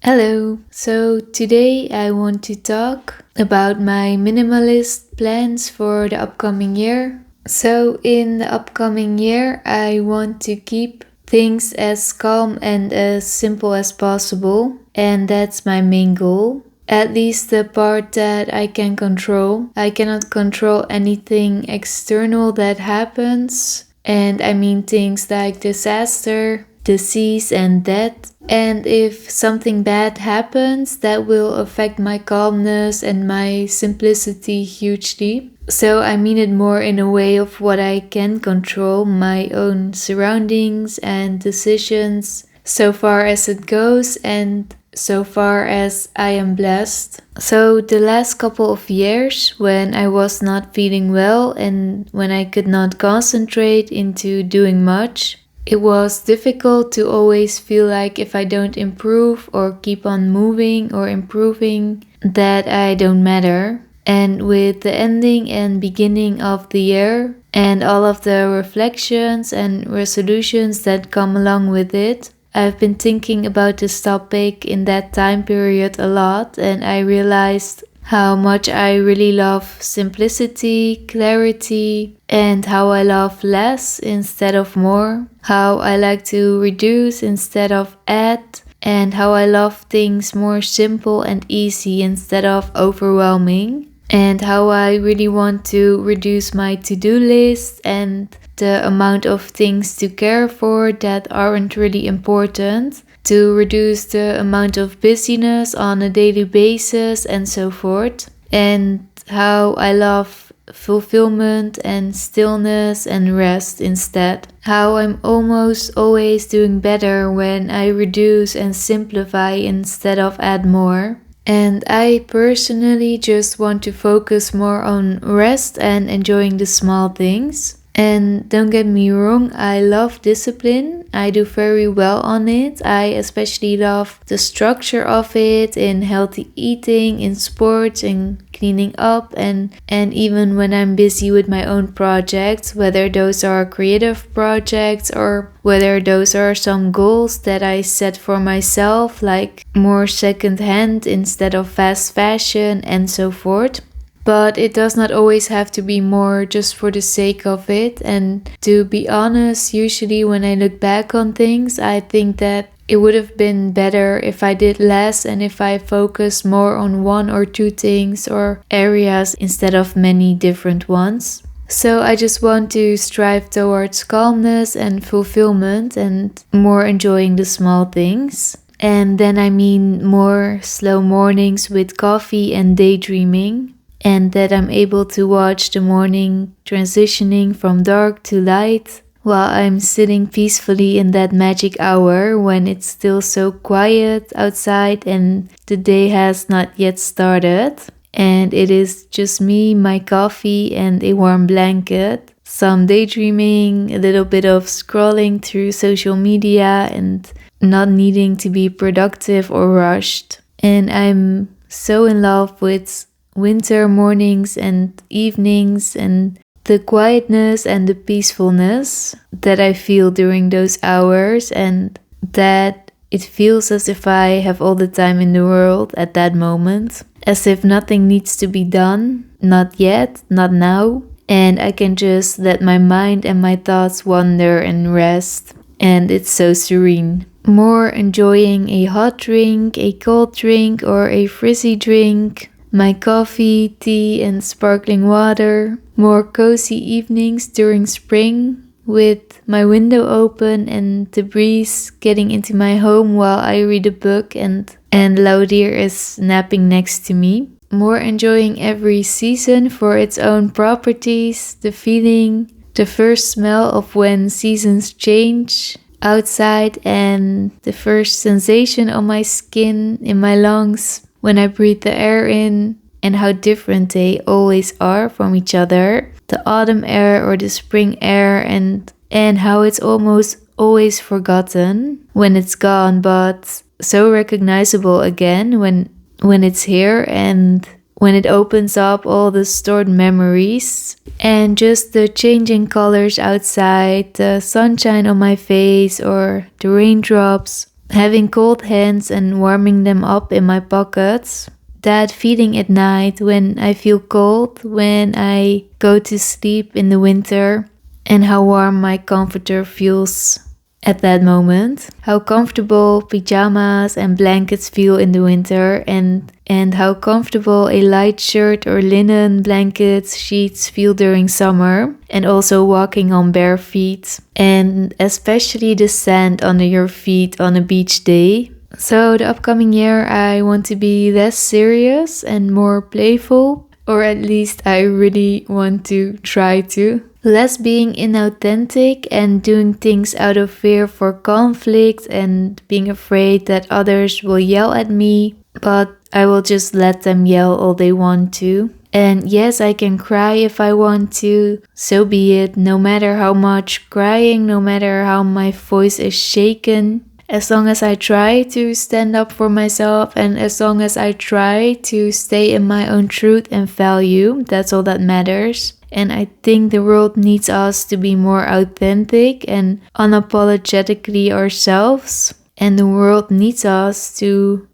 Hello. So today I want to talk about my minimalist plans for the upcoming year. So in the upcoming year, I want to keep things as calm and as simple as possible, and that's my main goal. At least the part that I can control. I cannot control anything external that happens, and I mean things like disaster, disease, and death. And if something bad happens, that will affect my calmness and my simplicity hugely. So I mean it more in a way of what I can control, my own surroundings and decisions, so far as it goes and so far as I am blessed. So the last couple of years when I was not feeling well and when I could not concentrate into doing much, it was difficult to always feel like if I don't improve or keep on moving or improving, that I don't matter. And with the ending and beginning of the year and all of the reflections and resolutions that come along with it, I've been thinking about this topic in that time period a lot, and I realized how much I really love simplicity, clarity, and how I love less instead of more, how I like to reduce instead of add, and how I love things more simple and easy instead of overwhelming, and how I really want to reduce my to-do list and the amount of things to care for that aren't really important, to reduce the amount of busyness on a daily basis and so forth, and how I love fulfillment and stillness and rest instead. How I'm almost always doing better when I reduce and simplify instead of add more. And I personally just want to focus more on rest and enjoying the small things. And don't get me wrong, I love discipline. I do very well on it. I especially love the structure of it in healthy eating, in sports, in cleaning up, and even when I'm busy with my own projects, whether those are creative projects or whether those are some goals that I set for myself, like more secondhand instead of fast fashion and so forth. But it does not always have to be more just for the sake of it. And to be honest, usually when I look back on things, I think that it would have been better if I did less and if I focused more on one or two things or areas instead of many different ones. So I just want to strive towards calmness and fulfillment and more enjoying the small things. And then I mean more slow mornings with coffee and daydreaming, and that I'm able to watch the morning transitioning from dark to light while I'm sitting peacefully in that magic hour when it's still so quiet outside and the day has not yet started. And it is just me, my coffee, and a warm blanket, some daydreaming, a little bit of scrolling through social media, and not needing to be productive or rushed. And I'm so in love with winter mornings and evenings and the quietness and the peacefulness that I feel during those hours, and that it feels as if I have all the time in the world at that moment, as if nothing needs to be done, not yet, not now, and I can just let my mind and my thoughts wander and rest, and it's so serene. More enjoying a hot drink, a cold drink, or a frizzy drink, my coffee, tea, and sparkling water. More cozy evenings during spring with my window open and the breeze getting into my home while I read a book and Laudier is napping next to me. More enjoying every season for its own properties, the feeling, the first smell of when seasons change outside, and the first sensation on my skin, in my lungs, when I breathe the air in, and how different they always are from each other. The autumn air or the spring air, and how it's almost always forgotten when it's gone, but so recognizable again when it's here, and when it opens up all the stored memories. And just the changing colors outside, the sunshine on my face or the raindrops, having cold hands and warming them up in my pockets. That feeling at night when I feel cold, when I go to sleep in the winter, and how warm my comforter feels at that moment. How comfortable pajamas and blankets feel in the winter, and how comfortable a light shirt or linen blankets sheets feel during summer, and also walking on bare feet, and especially the sand under your feet on a beach day. So the upcoming year I want to be less serious and more playful, or at least I really want to try to. Less being inauthentic and doing things out of fear for conflict and being afraid that others will yell at me, but I will just let them yell all they want to. And yes, I can cry if I want to, so be it, no matter how much crying, no matter how my voice is shaken. As long as I try to stand up for myself and as long as I try to stay in my own truth and value, that's all that matters. And I think the world needs us to be more authentic and unapologetically ourselves. And the world needs us to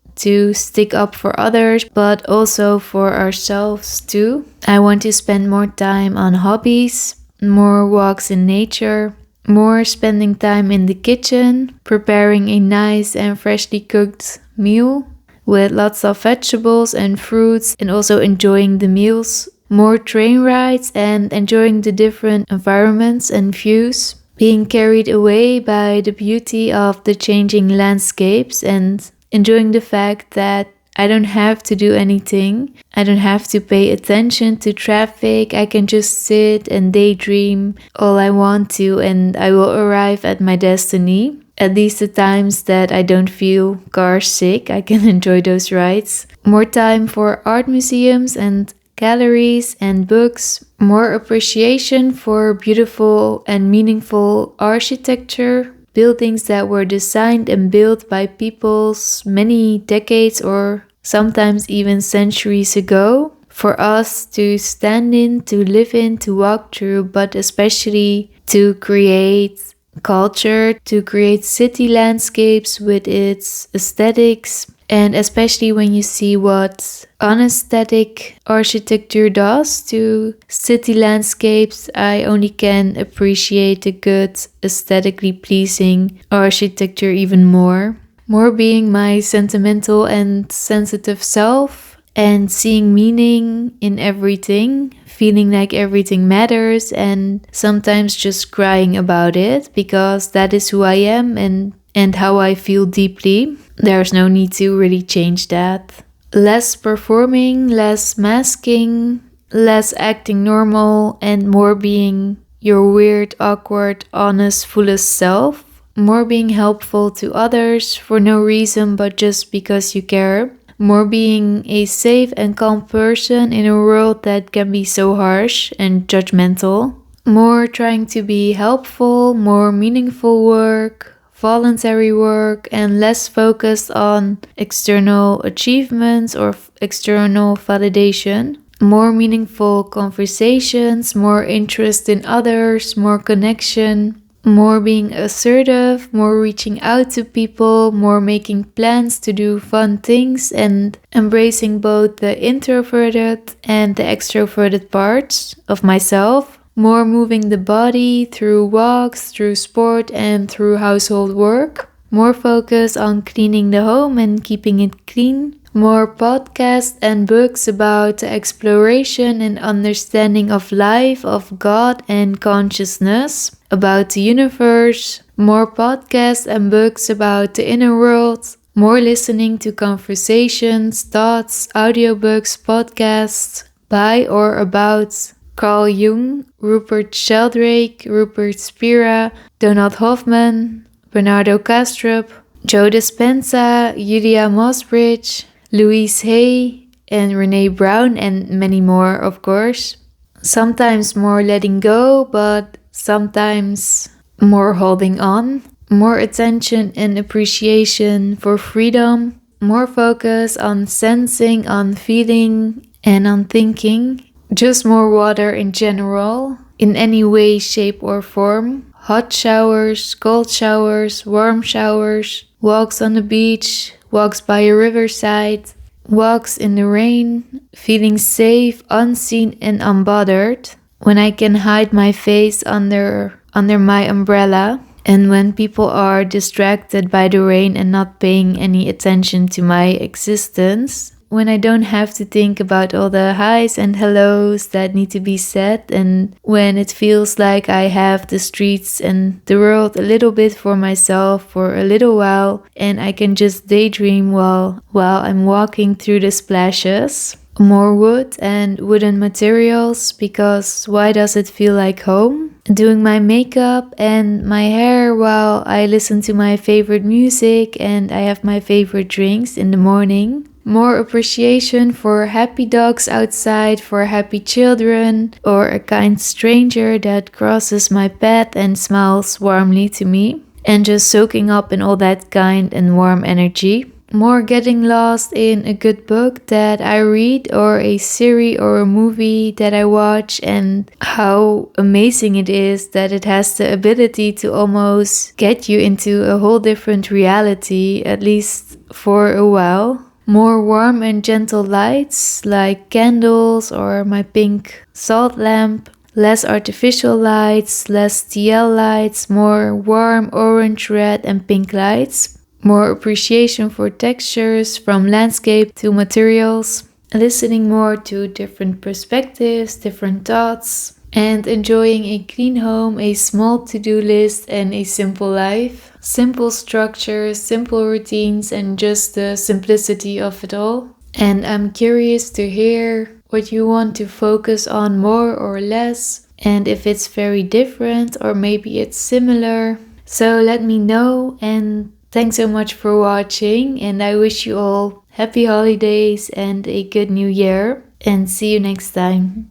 stick up for others, but also for ourselves too. I want to spend more time on hobbies, more walks in nature, more spending time in the kitchen, preparing a nice and freshly cooked meal with lots of vegetables and fruits, and also enjoying the meals. More train rides and enjoying the different environments and views. Being carried away by the beauty of the changing landscapes and enjoying the fact that I don't have to do anything. I don't have to pay attention to traffic. I can just sit and daydream all I want to, and I will arrive at my destiny. At least the times that I don't feel car sick, I can enjoy those rides. More time for art museums and galleries and books. More appreciation for beautiful and meaningful architecture. Buildings that were designed and built by peoples many decades or sometimes even centuries ago, for us to stand in, to live in, to walk through, but especially to create culture, to create city landscapes with its aesthetics. And especially when you see what unaesthetic architecture does to city landscapes, I only can appreciate the good, aesthetically pleasing architecture even more. More being my sentimental and sensitive self and seeing meaning in everything, feeling like everything matters, and sometimes just crying about it because that is who I am and how I feel deeply. There's no need to really change that. Less performing, less masking, less acting normal, and more being your weird, awkward, honest, fullest self. More being helpful to others for no reason but just because you care. More being a safe and calm person in a world that can be so harsh and judgmental. More trying to be helpful, more meaningful work, voluntary work, and less focused on external achievements or external validation. More meaningful conversations, more interest in others, more connection. More being assertive, more reaching out to people, more making plans to do fun things and embracing both the introverted and the extroverted parts of myself. More moving the body through walks, through sport and through household work. More focus on cleaning the home and keeping it clean. More podcasts and books about the exploration and understanding of life, of God and consciousness, about the universe. More podcasts and books about the inner world. More listening to conversations, thoughts, audiobooks, podcasts by or about Carl Jung, Rupert Sheldrake, Rupert Spira, Donald Hoffman, Bernardo Kastrup, Joe Dispenza, Julia Mossbridge, Louise Hay, and Renee Brown, and many more, of course. Sometimes more letting go, but sometimes more holding on. More attention and appreciation for freedom. More focus on sensing, on feeling, and on thinking. Just more water in general, in any way, shape, or form. Hot showers, cold showers, warm showers. walks on the beach, walks by a riverside, walks in the rain, feeling safe, unseen and unbothered, when I can hide my face under my umbrella, and when people are distracted by the rain and not paying any attention to my existence, when I don't have to think about all the highs and hellos that need to be said, and when it feels like I have the streets and the world a little bit for myself for a little while, and I can just daydream while I'm walking through the splashes. More wood and wooden materials, because why does it feel like home? Doing my makeup and my hair while I listen to my favorite music and I have my favorite drinks in the morning. More appreciation for happy dogs outside, for happy children, or a kind stranger that crosses my path and smiles warmly to me. And just soaking up in all that kind and warm energy. More getting lost in a good book that I read, or a series or a movie that I watch, and how amazing it is that it has the ability to almost get you into a whole different reality, at least for a while. More warm and gentle lights like candles or my pink salt lamp. Less artificial lights, less TL lights, more warm orange, red and pink lights. More appreciation for textures, from landscape to materials, listening more to different perspectives, different thoughts, and enjoying a clean home, a small to-do list, and a simple life. Simple structures, simple routines, and just the simplicity of it all. And I'm curious to hear what you want to focus on more or less, and if it's very different or maybe it's similar. So let me know, and thanks so much for watching, and I wish you all happy holidays and a good new year, and see you next time.